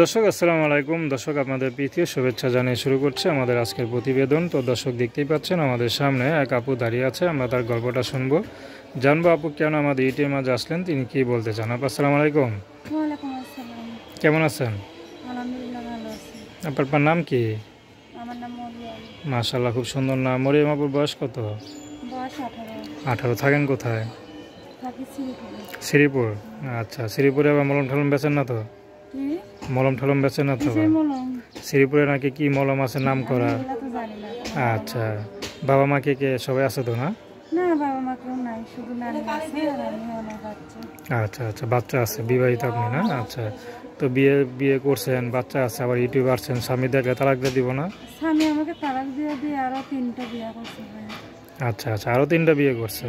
দর্শক আসসালামু আলাইকুম। দর্শক আপনাদের প্রীতীয় শুভেচ্ছা জানিয়ে শুরু করছে আমাদের আজকের প্রতিবেদন। তো দর্শক দেখতেই পাচ্ছেন আমাদের সামনে এক আপু দাঁড়িয়ে আছে, আমরা তার গল্পটা শুনবো, জানবো আপু কেন আমাদের ইউটিউবের মাঝে আসলেন, তিনি কি বলতে চান। আপু আসসালামু আলাইকুম। ওয়ালাইকুম আসসালাম। কেমন আছেন? আলহামদুলিল্লাহ ভালো আছি। আপনার নাম কি? আমার নাম মরিয়ম। মাশাআল্লাহ, খুব সুন্দর নাম। মরিয়ম আপুর বয়স কত? বয়স 18। 18। থাকেন কোথায়? থাকি শ্রীপুরে। শ্রীপুর। আচ্ছা, শ্রীপুরে আবার মলম ঠলম বেচেন না তো? কি? মলম ঠলম বেচেন না তো? কিসের মলম? শ্রীপুরে নাকি কি মলম আছে নাম করা? এগুলা তো জানি না। আচ্ছা, বাবা মা কে সবাই আছে তো না? না, বাবা মা কেউ নাই, শুধু নানি আছে আর আমি আমার বাচ্চা। আচ্ছা আচ্ছা, বাচ্চা আছে, বিবাহিত আপনি না? আচ্ছা, তো বিয়ে বিয়ে করছেন, বাচ্চা আছে, আবার ইউটিউব আসছেন, স্বামী দেখলে তালাক দিয়ে দিব না? স্বামী আমাকে তালাক দিয়ে আরো 3টা বিয়ে করছে ভাই। আচ্ছা আচ্ছা, আরও 3টা বিয়ে করছে।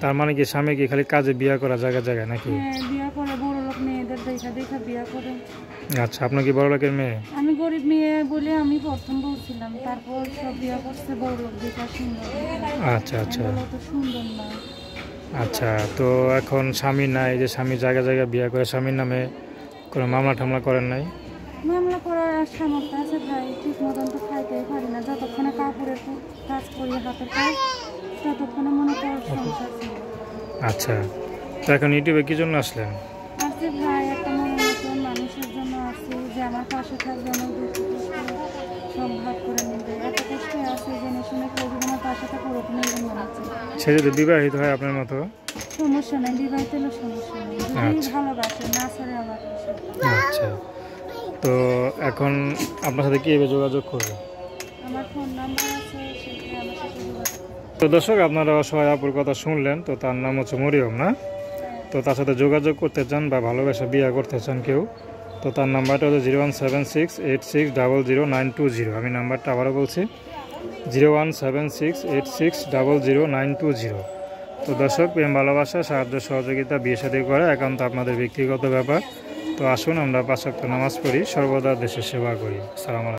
তার মানে কি স্বামী কি খালি কাজে বিয়ে করা জায়গায় জায়গায় নাকি? হ্যাঁ, বিয়ে করে বড় লোক মেয়েদের দেখা বিয়ে করে। আচ্ছা, আপনার কি বড় লোকের মেয়ে? আমি গরিব মেয়ে বলে আমি প্রথম বলছিলাম, তারপর সব বিয়ে করছে বড় লোক দেখা সুন্দর। আচ্ছা আচ্ছা তো সুন্দর না। আচ্ছা, তো এখন স্বামী নাই, যে স্বামী জায়গায় জায়গায় বিয়ে করে, স্বামীর নামে কোনো মামলা টামলা করেন নাই? মামলা করার সামর্থ্য আছে ভাই, ঠিক মতন তো খাইতেই পারি না। যতক্ষণে কাপড়ের কাজ করি, হাতের কাজ, ততক্ষণে মনে করার সংসার ছিল। আচ্ছা, তো এখন ইউটিউবে কি জন্য আসলেন? আসছি ভাই, একটা মনোনয়ন মানুষের জন্য আসছি, যে আমার পাশে থাকবে, আমার দুঃখ কষ্ট সব ভাগ করে নেবে। এত কষ্টে আছে জেনে শুনে কেউ যদি আমার পাশে থাকে, ওরকমই জন্য আছে। সে যদি বিবাহিত হয় আপনার মতো? সমস্যা নেই, বিবাহিত হলে সমস্যা নেই, যদি ভালোবাসে, না ছাড়ে আমার পাশে। আচ্ছা, তো এখন আপনার সাথে কীভাবে যোগাযোগ করবে? আমার ফোন নাম্বার আছে, সেখানে আমার সাথে যোগাযোগ করবে। তো দর্শক, আপনারা অসহায় আপুর কথা শুনলেন, তো তার নাম হচ্ছে মরিয়ম না? তো তার সাথে যোগাযোগ করতে চান বা ভালোবাসা বিয়ে করতে চান কেউ, তো তার নাম্বারটা হচ্ছে 01768600920। আমি নাম্বারটা আবারও বলছি, 01768600920। তো দর্শক, প্রেম ভালোবাসা সাহায্য সহযোগিতা বিয়ে শাদী করে একান্ত আপনাদের ব্যক্তিগত ব্যাপার। তো আসুন আমরা 5 ওয়াক্ত নামাজ পড়ি, সর্বদা দেশের সেবা করি। আসসালামু আলাইকুম।